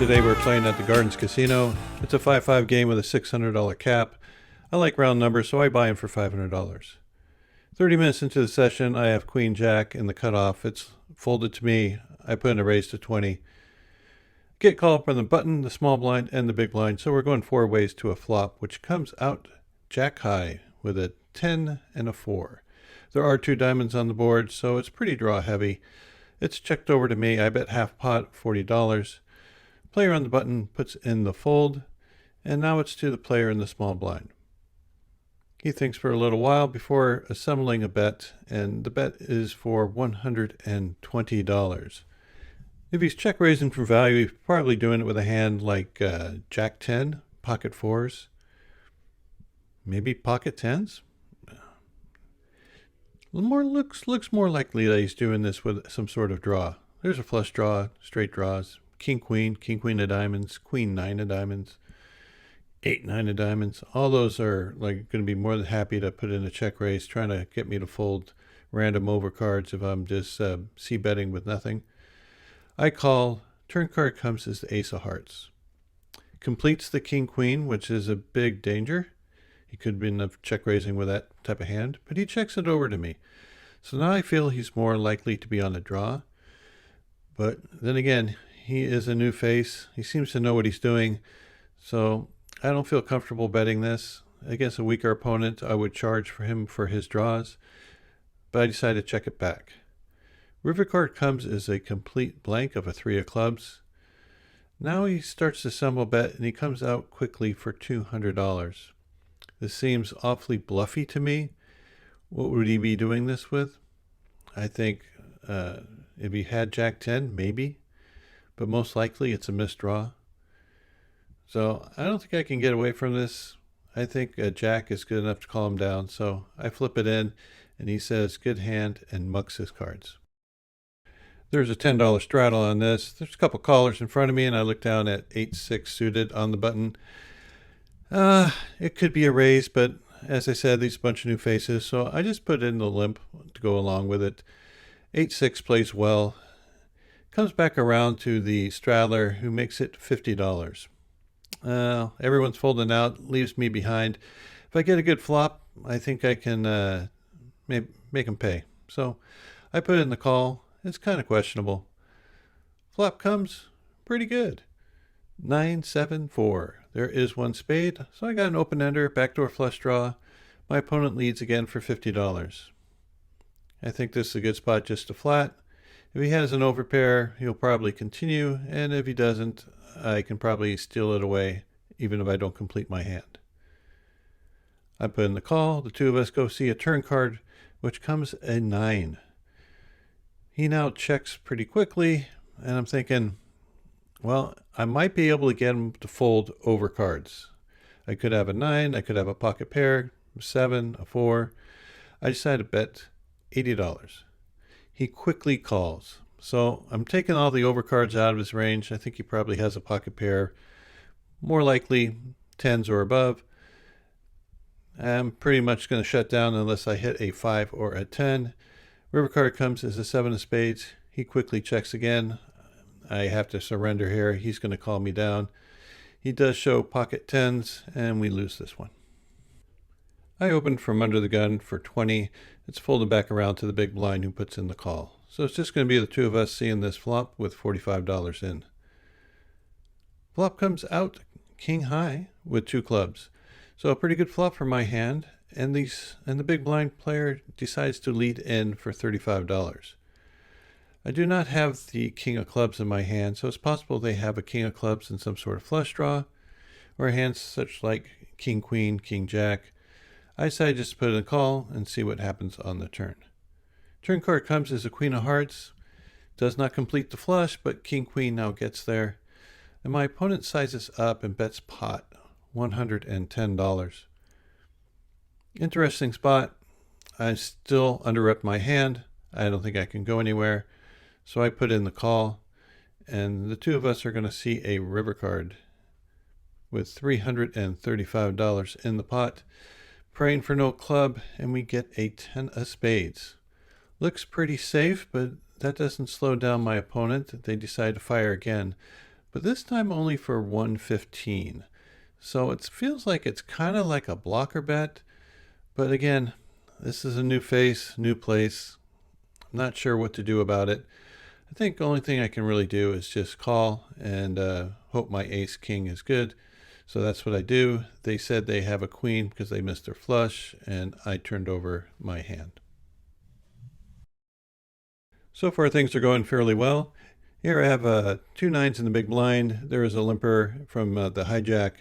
Today we're playing at the Gardens Casino. It's a 5-5 game with a $600 cap. I like round numbers, so I buy in for $500. 30 minutes into the session, I have Queen Jack in the cutoff. It's folded to me. I put in a raise to 20. Get called from the button, the small blind, and the big blind, so we're going 4 ways to a flop, which comes out Jack high with a 10 and a 4. There are 2 diamonds on the board, so it's pretty draw heavy. It's checked over to me. I bet half pot, $40. Player on the button puts in the fold, and now it's to the player in the small blind. He thinks for a little while before assembling a bet, and the bet is for $120. If he's check raising for value, he's probably doing it with a hand like Jack 10, pocket 4s, maybe pocket 10s. Looks more likely that he's doing this with some sort of draw. There's a flush draw, straight draws, king queen of diamonds, queen 9 of diamonds, 8-9 of diamonds. All those are like going to be more than happy to put in a check raise, trying to get me to fold random overcards if I'm just c betting with nothing. I call. Turn card comes as the ace of hearts. Completes the king queen, which is a big danger. He could be enough check raising with that type of hand, but he checks it over to me. So now I feel he's more likely to be on the draw. But then again, he is a new face. He seems to know what he's doing. So I don't feel comfortable betting this. Against a weaker opponent, I would charge for him for his draws. But I decided to check it back. River card comes as a complete blank of a 3 of clubs. Now he starts to assemble bet, and he comes out quickly for $200. This seems awfully bluffy to me. What would he be doing this with? I think if he had Jack 10, maybe. But most likely it's a misdraw. So I don't think I can get away from this. I think Jack is good enough to calm him down. So I flip it in, and he says good hand and mucks his cards. There's a $10 straddle on this. There's a couple callers in front of me, and I look down at 8-6 suited on the button. It could be a raise, but as I said, these are a bunch of new faces, so I just put in the limp to go along with it. 8-6 plays well. Comes back around to the straddler, who makes it $50. Everyone's folding out, leaves me behind. If I get a good flop, I think I can make him pay. So I put in the call. It's kind of questionable. Flop comes pretty good. 9-7-4. There is 1 spade, so I got an open-ender, backdoor flush draw. My opponent leads again for $50. I think this is a good spot just to flat. If he has an overpair, he'll probably continue, and if he doesn't, I can probably steal it away, even if I don't complete my hand. I put in the call. The 2 of us go see a turn card, which comes a 9. He now checks pretty quickly, and I'm thinking, well, I might be able to get him to fold over cards. I could have a 9, I could have a pocket pair, 7, a 4. I decided to bet $80. He quickly calls. So I'm taking all the overcards out of his range. I think he probably has a pocket pair, more likely 10s or above. I'm pretty much going to shut down unless I hit a 5 or a 10. River card comes as a 7 of spades. He quickly checks again. I have to surrender here. He's going to call me down. He does show pocket 10s, and we lose this one. I opened from under the gun for 20. It's folded back around to the big blind, who puts in the call. So it's just going to be the 2 of us seeing this flop with $45 in. Flop comes out king high with 2 clubs. So a pretty good flop for my hand, and the big blind player decides to lead in for $35. I do not have the king of clubs in my hand, so it's possible they have a king of clubs in some sort of flush draw, or hands such like king queen, king jack. I decided just to put in a call and see what happens on the turn. Turn card comes as a queen of hearts. Does not complete the flush, but king queen now gets there. And my opponent sizes up and bets pot, $110. Interesting spot. I still underrep my hand. I don't think I can go anywhere. So I put in the call, and the 2 of us are going to see a river card with $335 in the pot, praying for no club, and we get a 10 of spades. Looks pretty safe, but that doesn't slow down my opponent. They decide to fire again, but this time only for 115. So it feels like it's kind of like a blocker bet, but again, this is a new face, new place. I'm not sure what to do about it. I think the only thing I can really do is just call and hope my ace king is good. So that's what I do. They said they have a queen because they missed their flush, and I turned over my hand. So far things are going fairly well. Here I have 2 9s in the big blind. There is a limper from the hijack.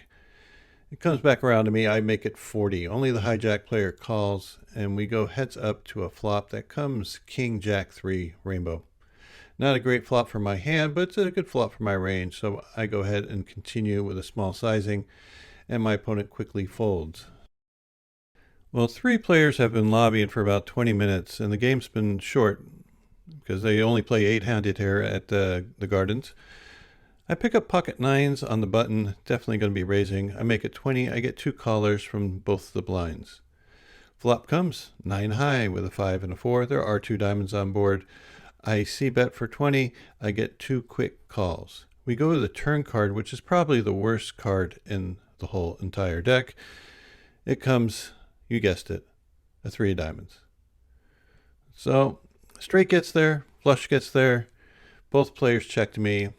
It comes back around to me. I make it 40. Only the hijack player calls, and we go heads up to a flop that comes king jack 3 rainbow. Not a great flop for my hand, but it's a good flop for my range, so I go ahead and continue with a small sizing, and my opponent quickly folds. Well, 3 players have been lobbying for about 20 minutes, and the game's been short because they only play 8-handed here at the Gardens. I pick up pocket 9s on the button, definitely going to be raising. I make it 20. I get 2 callers from both the blinds. Flop comes 9 high with a 5 and a 4. There are 2 diamonds on board. I c-bet for 20. I get 2 quick calls. We go to the turn card, which is probably the worst card in the whole entire deck. It comes, you guessed it, a 3 of diamonds. So straight gets there, flush gets there. Both players checked me.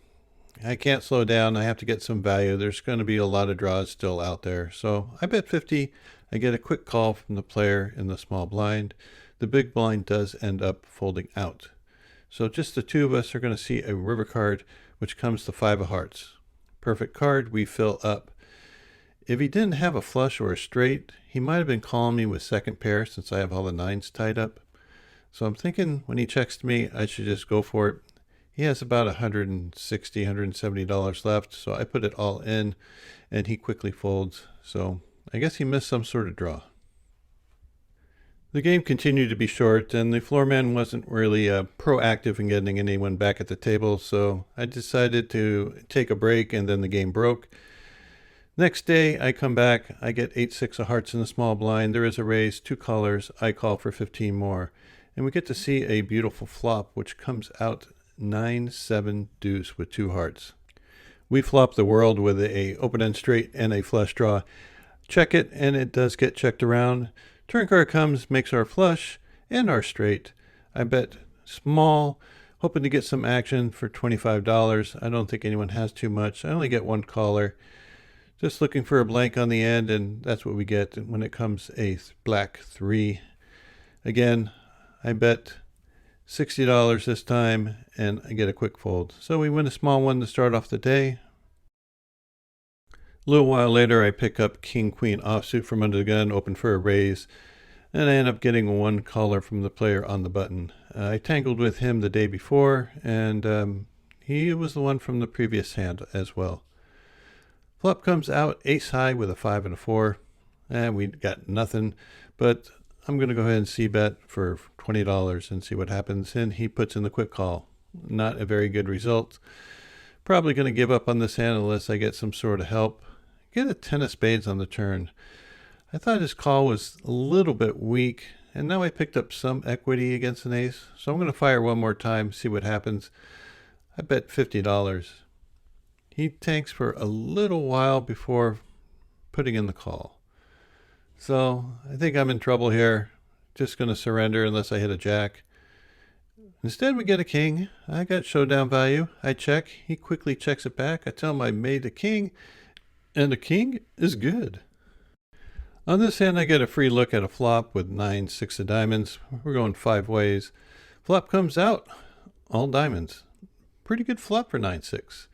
I can't slow down. I have to get some value. There's going to be a lot of draws still out there. So I bet 50. I get a quick call from the player in the small blind. The big blind does end up folding out. So just the 2 of us are going to see a river card, which comes the 5 of hearts. Perfect card. We fill up. If he didn't have a flush or a straight, he might have been calling me with second pair since I have all the 9s tied up. So I'm thinking when he checks to me, I should just go for it. He has about $160, $170 left, so I put it all in, and he quickly folds. So I guess he missed some sort of draw. The game continued to be short, and the floor man wasn't really proactive in getting anyone back at the table, so I decided to take a break, and then the game broke. Next day, I come back. I get 8-6 of hearts in the small blind. There is a raise, 2 callers. I call for 15 more. And we get to see a beautiful flop, which comes out 9-7 deuce with 2 hearts. We flop the world with a open-end straight and a flush draw. Check it, and it does get checked around. Turn card comes, makes our flush and our straight. I bet small, hoping to get some action for $25. I don't think anyone has too much. I only get 1 caller. Just looking for a blank on the end, and that's what we get when it comes a black 3. Again, I bet $60 this time, and I get a quick fold. So we win a small one to start off the day. A little while later, I pick up king, queen offsuit from under the gun, open for a raise, and I end up getting 1 caller from the player on the button. I tangled with him the day before, and he was the one from the previous hand as well. Flop comes out ace high with a 5 and a 4, and we got nothing, but I'm going to go ahead and c-bet for $20 and see what happens, and he puts in the quick call. Not a very good result. Probably going to give up on this hand unless I get some sort of help. Get a 10 of spades on the turn. I thought his call was a little bit weak, and now I picked up some equity against an ace, so I'm going to fire one more time, see what happens. I bet $50. He tanks for a little while before putting in the call. So I think I'm in trouble here. Just going to surrender unless I hit a jack. Instead, we get a king. I got showdown value. I check. He quickly checks it back. I tell him I made a king, and the king is good. On this hand, I get a free look at a flop with 9-6 of diamonds. We're going 5 ways. Flop comes out, all diamonds. Pretty good flop for 9-6.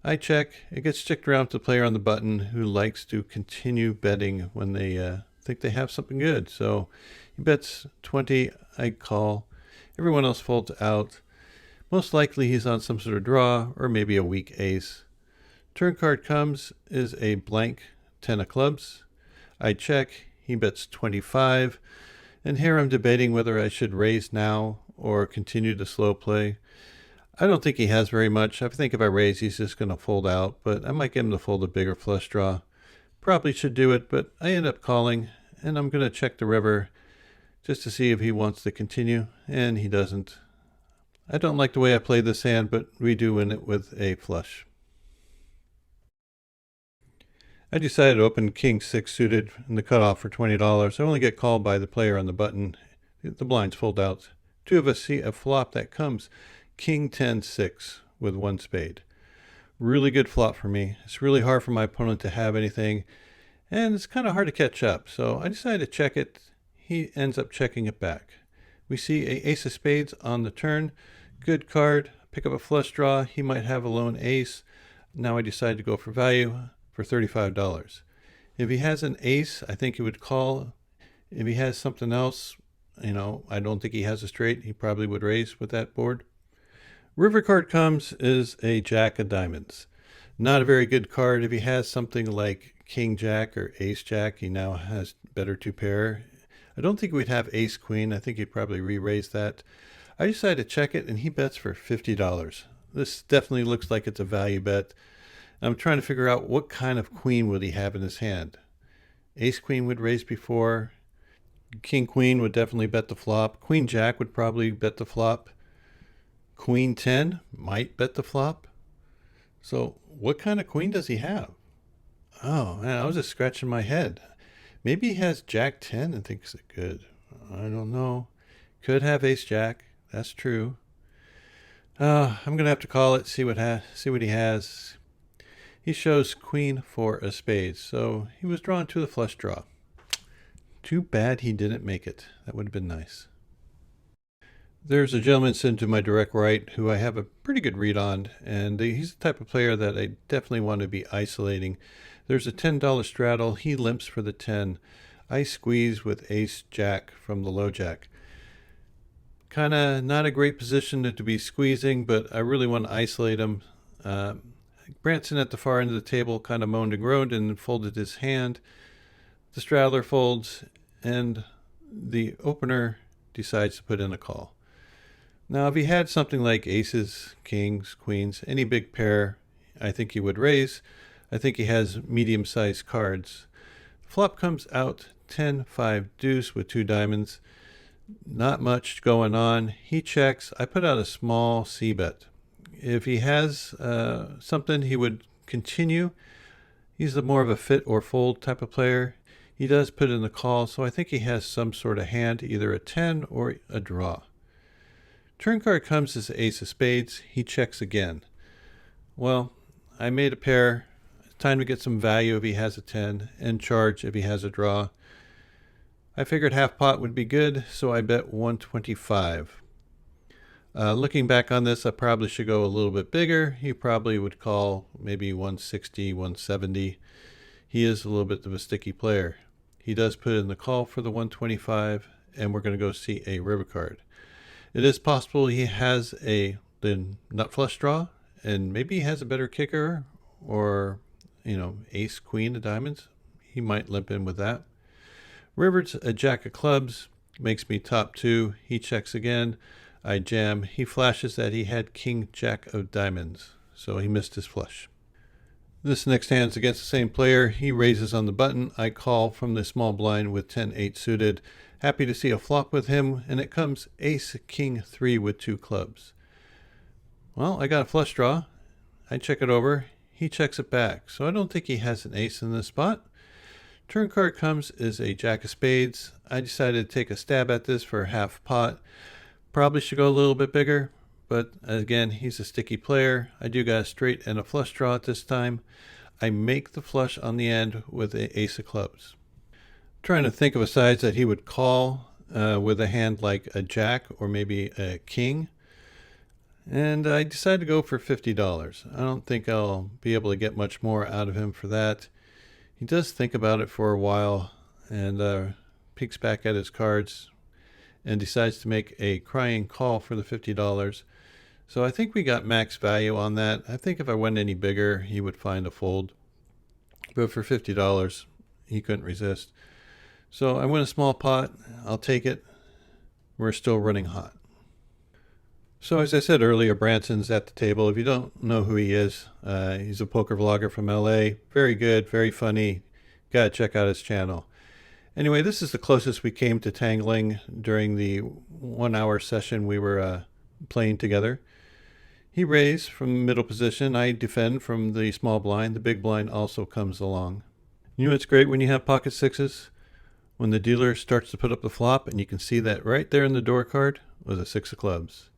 I check. It gets checked around to the player on the button who likes to continue betting when they think they have something good. So he bets 20. I call. Everyone else folds out. Most likely he's on some sort of draw or maybe a weak ace. Turn card comes is a blank 10 of clubs. I check. He bets 25. And here I'm debating whether I should raise now or continue to slow play. I don't think he has very much. I think if I raise, he's just going to fold out, but I might get him to fold a bigger flush draw. Probably should do it, but I end up calling, and I'm going to check the river just to see if he wants to continue, and he doesn't. I don't like the way I played this hand, but we do win it with a flush. I decided to open King 6 suited in the cutoff for $20. I only get called by the player on the button. The blinds fold out. Two of us see a flop that comes King 10 6 with one spade. Really good flop for me. It's really hard for my opponent to have anything, and it's kind of hard to catch up. So I decided to check it. He ends up checking it back. We see a ace of spades on the turn. Good card. Pick up a flush draw. He might have a lone ace. Now I decide to go for value for $35. If he has an ace, I think he would call. If he has something else, I don't think he has a straight. He probably would raise with that board. River card comes is a jack of diamonds. Not a very good card. If he has something like king jack or ace jack, he now has better two pair. I don't think we'd have ace queen. I think he'd probably re-raise that. I decided to check it, and he bets for $50. This definitely looks like it's a value bet. I'm trying to figure out what kind of queen would he have in his hand. Ace queen would raise before. King queen would definitely bet the flop. Queen jack would probably bet the flop. Queen 10 might bet the flop. So what kind of queen does he have? Oh man, I was just scratching my head. Maybe he has jack 10 and thinks it good. I don't know. Could have ace jack. That's true. I'm gonna have to call it. See what he has. He shows queen 4 of spades, so he was drawn to the flush draw. Too bad he didn't make it. That would have been nice. There's a gentleman sitting to my direct right who I have a pretty good read on, and he's the type of player that I definitely want to be isolating. There's a $10 straddle. He limps for the 10. I squeeze with ace jack from the low jack. Kind of not a great position to be squeezing, but I really want to isolate him. Branson at the far end of the table kind of moaned and groaned and folded his hand. The straddler folds, and the opener decides to put in a call. Now, if he had something like aces, kings, queens, any big pair, I think he would raise. I think he has medium-sized cards. Flop comes out 10-5 deuce with two diamonds. Not much going on. He checks. I put out a small c-bet. If he has something, he would continue. He's more of a fit or fold type of player. He does put in the call, so I think he has some sort of hand, either a 10 or a draw. Turn card comes as ace of spades. He checks again. Well, I made a pair. It's time to get some value if he has a 10, and charge if he has a draw. I figured half pot would be good, so I bet 125. Looking back on this, I probably should go a little bit bigger. He probably would call maybe 160, 170. He is a little bit of a sticky player. He does put in the call for the 125, and we're going to go see a river card. It is possible he has the nut flush draw, and maybe he has a better kicker, or ace queen of diamonds. He might limp in with that. River's a jack of clubs, makes me top two. He checks again. I jam. He flashes that he had king jack of diamonds, so he missed his flush. This next hand's against the same player. He raises on the button. I call from the small blind with 10-8 suited. Happy to see a flop with him, and it comes ace king 3 with two clubs. Well, I got a flush draw. I check it over. He checks it back, so I don't think he has an ace in this spot. Turn card comes is a jack of spades. I decided to take a stab at this for half pot. Probably should go a little bit bigger, but again, he's a sticky player. I do got a straight and a flush draw at this time. I make the flush on the end with an ace of clubs. Trying to think of a size that he would call with a hand like a jack or maybe a king. And I decided to go for $50. I don't think I'll be able to get much more out of him for that. He does think about it for a while and peeks back at his cards and decides to make a crying call for the $50. So I think we got max value on that. I think if I went any bigger, he would find a fold. But for $50, he couldn't resist. So I win a small pot. I'll take it. We're still running hot. So as I said earlier, Branson's at the table. If you don't know who he is, he's a poker vlogger from LA. Very good, very funny. Gotta check out his channel. Anyway, this is the closest we came to tangling during the 1 hour session we were playing together. He raised from middle position. I defend from the small blind. The big blind also comes along. You know what's great when you have pocket sixes? When the dealer starts to put up the flop and you can see that right there in the door card was a 6 of clubs.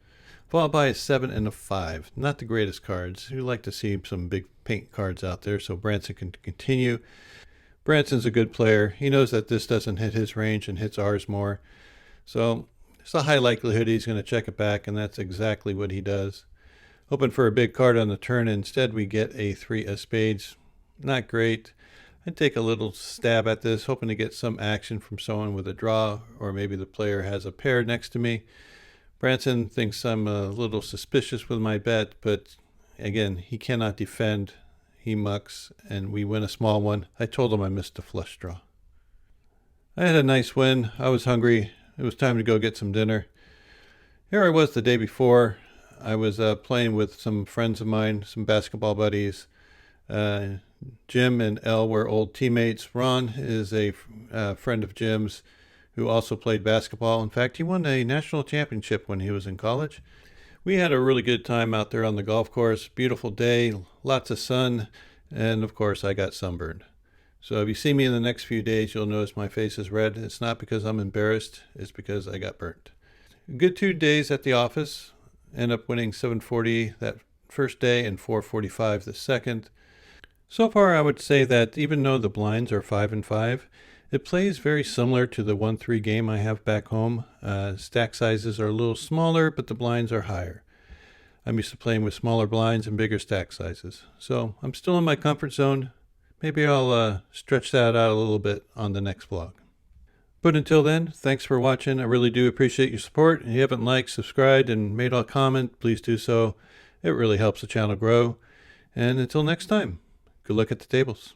Followed by a 7 and a 5. Not the greatest cards. You like to see some big paint cards out there so Branson can continue. Branson's a good player. He knows that this doesn't hit his range and hits ours more. So there's a high likelihood he's going to check it back, and that's exactly what he does. Hoping for a big card on the turn. Instead, we get a 3 of spades. Not great. I'd take a little stab at this, hoping to get some action from someone with a draw, or maybe the player has a pair next to me. Branson thinks I'm a little suspicious with my bet, but again, he cannot defend. He mucks, and we win a small one. I told him I missed a flush draw. I had a nice win. I was hungry. It was time to go get some dinner. Here I was the day before. I was playing with some friends of mine, some basketball buddies. Jim and Elle were old teammates. Ron is a friend of Jim's who also played basketball. In fact, he won a national championship when he was in college. We had a really good time out there on the golf course. Beautiful day, lots of sun, and of course I got sunburned. So if you see me in the next few days, you'll notice my face is red. It's not because I'm embarrassed, it's because I got burnt. A good 2 days at the office. End up winning 740 that first day and 445 the second. So far, I would say that even though the blinds are 5 and 5, it plays very similar to the 1-3 game I have back home. Stack sizes are a little smaller, but the blinds are higher. I'm used to playing with smaller blinds and bigger stack sizes. So I'm still in my comfort zone. Maybe I'll stretch that out a little bit on the next vlog. But until then, thanks for watching. I really do appreciate your support. If you haven't liked, subscribed, and made a comment, please do so. It really helps the channel grow. And until next time, good luck at the tables.